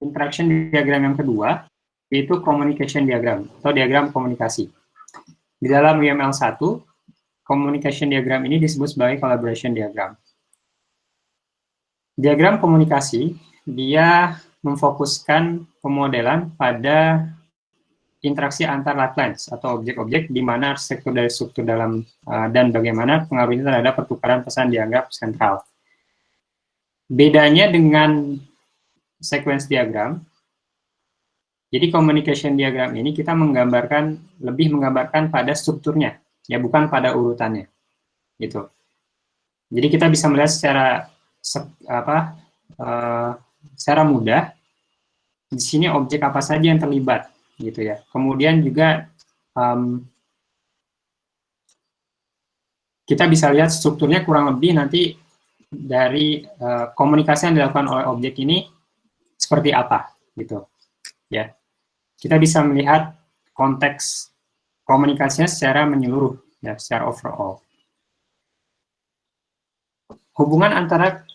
interaction diagram yang kedua, yaitu communication diagram, atau diagram komunikasi. Di dalam UML 1, communication diagram ini disebut sebagai collaboration diagram. Diagram komunikasi, dia memfokuskan pemodelan pada interaksi antar lifelines atau objek-objek di mana arsitektur dari struktur dalam dan bagaimana pengaruhnya terhadap pertukaran pesan dianggap sentral. Bedanya dengan sequence diagram, jadi communication diagram ini kita lebih menggambarkan pada strukturnya, ya bukan pada urutannya, gitu. Jadi kita bisa melihat secara mudah di sini objek apa saja yang terlibat, gitu ya. Kemudian juga kita bisa lihat strukturnya kurang lebih nanti dari komunikasi yang dilakukan oleh objek ini seperti apa, gitu ya. Kita bisa melihat konteks komunikasinya secara menyeluruh, ya, secara overall. Hubungan antara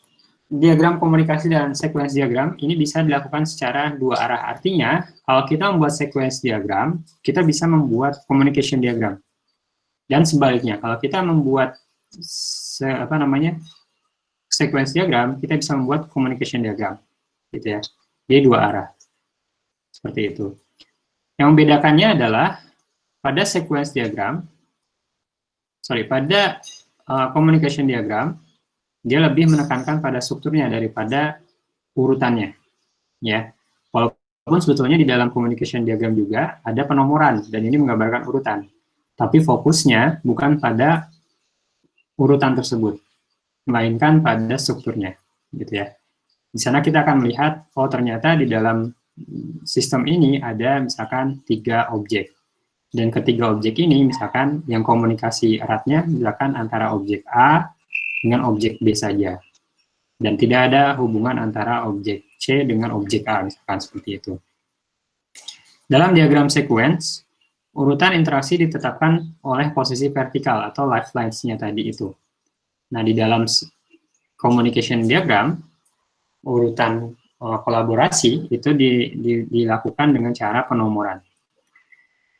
diagram komunikasi dan sequence diagram ini bisa dilakukan secara dua arah. Artinya, kalau kita membuat sequence diagram, kita bisa membuat communication diagram. Dan sebaliknya, kalau kita membuat sequence diagram, kita bisa membuat communication diagram, gitu ya. Jadi dua arah, seperti itu. Yang membedakannya adalah pada sequence diagram, pada communication diagram, dia lebih menekankan pada strukturnya daripada urutannya, ya. Walaupun sebetulnya di dalam communication diagram juga ada penomoran dan ini menggambarkan urutan, tapi fokusnya bukan pada urutan tersebut, melainkan pada strukturnya, gitu ya. Di sana kita akan melihat, oh ternyata di dalam sistem ini ada misalkan 3 objek, dan ketiga objek ini misalkan yang komunikasi eratnya misalkan antara objek A dengan objek B saja, dan tidak ada hubungan antara objek C dengan objek A, misalkan seperti itu. Dalam diagram sequence, urutan interaksi ditetapkan oleh posisi vertikal atau lifelines-nya tadi itu. Nah, di dalam communication diagram, urutan kolaborasi itu dilakukan dengan cara penomoran.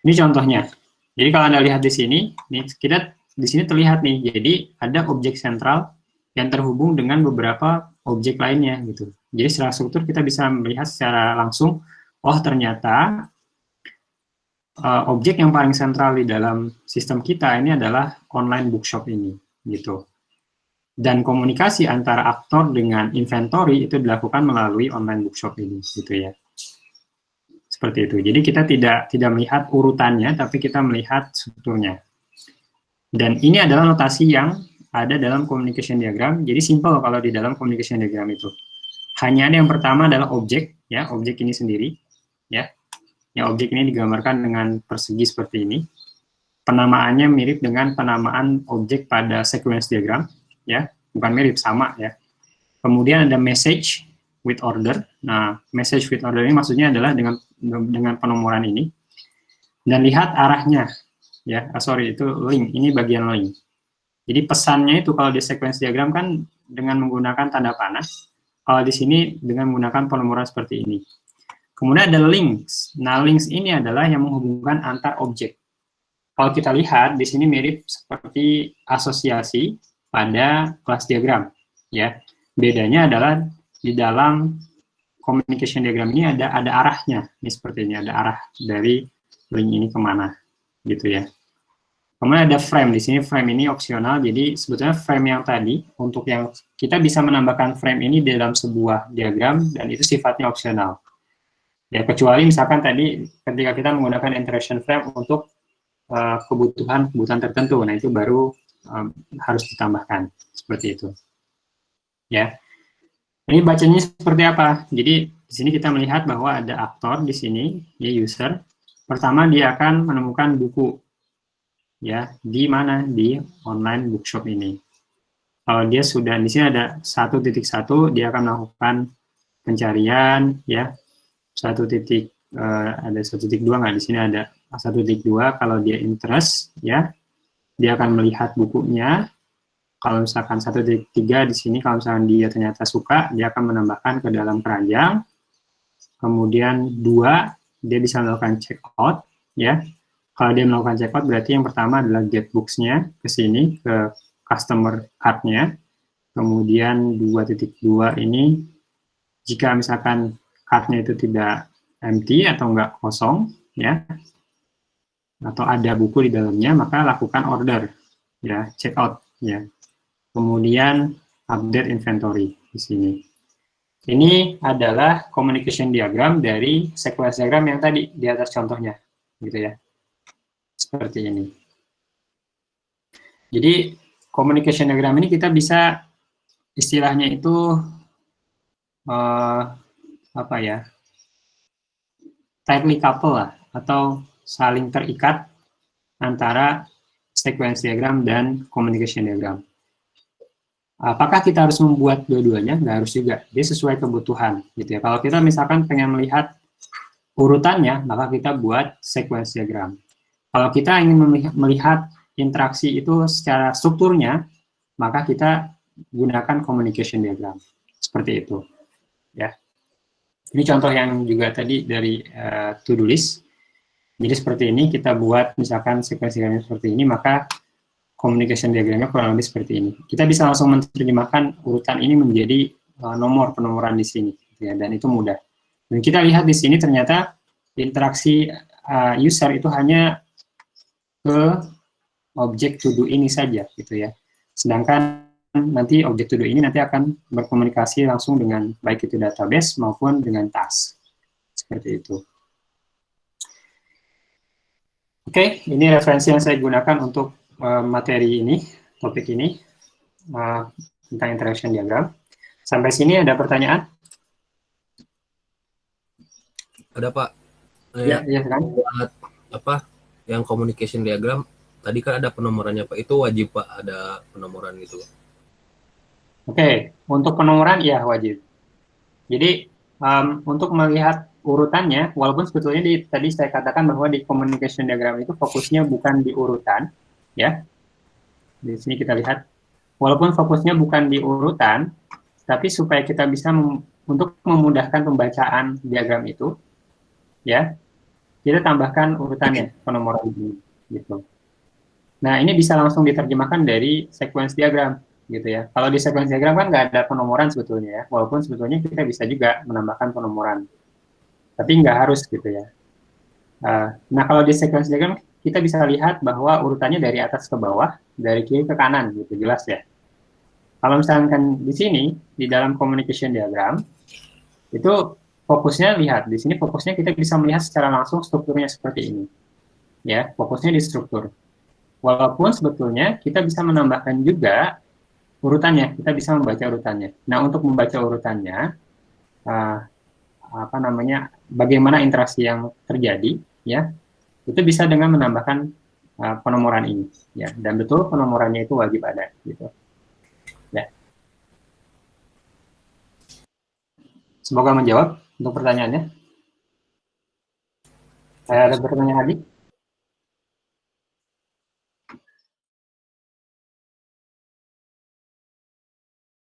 Ini contohnya. Jadi kalau Anda lihat di sini, kita di sini terlihat nih. Jadi ada objek sentral yang terhubung dengan beberapa objek lainnya gitu. Jadi secara struktur kita bisa melihat secara langsung, oh ternyata objek yang paling sentral di dalam sistem kita ini adalah online bookshop ini gitu. Dan komunikasi antara aktor dengan inventory itu dilakukan melalui online bookshop ini, gitu ya. Seperti itu. Jadi kita tidak melihat urutannya, tapi kita melihat strukturnya. Dan ini adalah notasi yang ada dalam communication diagram. Jadi simple kalau di dalam communication diagram itu. Hanya ada yang pertama adalah objek, ya, objek ini sendiri, ya. Ya, objek ini digambarkan dengan persegi seperti ini. Penamaannya mirip dengan penamaan objek pada sequence diagram, ya, bukan mirip, sama ya. Kemudian ada message with order. Nah, message with order ini maksudnya adalah dengan penomoran ini. Dan lihat arahnya, ya. Itu link. Ini bagian link. Jadi pesannya itu kalau di sequence diagram kan dengan menggunakan tanda panah. Kalau di sini dengan menggunakan penomoran seperti ini. Kemudian ada links. Nah, links ini adalah yang menghubungkan antar objek. Kalau kita lihat di sini mirip seperti asosiasi pada kelas diagram, ya. Bedanya adalah di dalam communication diagram ini ada arahnya, ini seperti ini, ada arah dari link ini kemana, gitu ya. Kemudian ada frame, di sini frame ini opsional, jadi sebetulnya frame yang tadi, untuk yang kita bisa menambahkan frame ini dalam sebuah diagram, dan itu sifatnya opsional. Ya, kecuali misalkan tadi ketika kita menggunakan interaction frame untuk kebutuhan tertentu, nah itu baru harus ditambahkan seperti itu, ya. Ini bacanya seperti apa? Jadi di sini kita melihat bahwa ada aktor di sini, ya, user. Pertama dia akan menemukan buku, ya, di mana, di online bookshop ini. Kalau dia sudah di sini ada 1.1, dia akan melakukan pencarian, ya. Ada 1.2 nggak? Di sini ada 1.2, kalau dia interest, ya, dia akan melihat bukunya. Kalau misalkan 1.3 di sini, kalau misalkan dia ternyata suka, dia akan menambahkan ke dalam keranjang. kemudian 2, dia bisa melakukan check out, ya. Kalau dia melakukan check out, berarti yang pertama adalah get books-nya ke sini, ke customer card-nya. Kemudian 2.2 ini, jika misalkan card-nya itu tidak empty atau enggak kosong, ya, atau ada buku di dalamnya, maka lakukan order, ya, check out, ya. Kemudian update inventory di sini. Ini adalah communication diagram dari sequence diagram yang tadi di atas contohnya, gitu ya. Seperti ini. Jadi communication diagram ini kita bisa istilahnya itu apa ya? Tightly couple lah, atau saling terikat antara sequence diagram dan communication diagram. Apakah kita harus membuat dua-duanya? Nggak harus juga. Dia sesuai kebutuhan, gitu ya. Kalau kita misalkan pengen melihat urutannya, maka kita buat sequence diagram. Kalau kita ingin melihat interaksi itu secara strukturnya, maka kita gunakan communication diagram. Seperti itu, ya. Ini contoh yang juga tadi dari to-do list. Jadi seperti ini, kita buat misalkan sequence diagram seperti ini, maka communication diagramnya kurang lebih seperti ini. Kita bisa langsung menerjemahkan urutan ini menjadi nomor penomoran di sini, ya, dan itu mudah. Dan kita lihat di sini ternyata interaksi user itu hanya ke objek to do ini saja, gitu ya. Sedangkan nanti objek to do ini nanti akan berkomunikasi langsung dengan baik itu database maupun dengan task, seperti itu. Oke, ini referensi yang saya gunakan untuk materi ini, topik ini, tentang interaction diagram. Sampai sini ada pertanyaan? Ada, Pak. Ya, ya kan? Buat apa yang communication diagram tadi kan ada penomorannya, Pak. Itu wajib, Pak, ada penomoran gitu. Oke, untuk penomoran ya wajib. Jadi untuk melihat urutannya, walaupun sebetulnya tadi saya katakan bahwa di communication diagram itu fokusnya bukan di urutan, ya. Di sini kita lihat, walaupun fokusnya bukan di urutan, tapi supaya kita bisa untuk memudahkan pembacaan diagram itu, ya, kita tambahkan urutannya, penomoran ini, gitu. Nah, ini bisa langsung diterjemahkan dari sequence diagram, gitu ya. Kalau di sequence diagram kan nggak ada penomoran sebetulnya ya, walaupun sebetulnya kita bisa juga menambahkan penomoran, tapi nggak harus gitu ya. Nah, kalau di sequence diagram kita bisa lihat bahwa urutannya dari atas ke bawah, dari kiri ke kanan, gitu, jelas ya. Kalau misalkan di sini, di dalam communication diagram, itu fokusnya, lihat, di sini fokusnya kita bisa melihat secara langsung strukturnya seperti ini. Ya, fokusnya di struktur. Walaupun sebetulnya kita bisa menambahkan juga urutannya, kita bisa membaca urutannya. Nah, untuk membaca urutannya, bagaimana interaksi yang terjadi, ya, itu bisa dengan menambahkan penomoran ini, ya. Dan betul penomorannya itu wajib ada, gitu. Ya. Semoga menjawab untuk pertanyaannya. Ada pertanyaan lagi?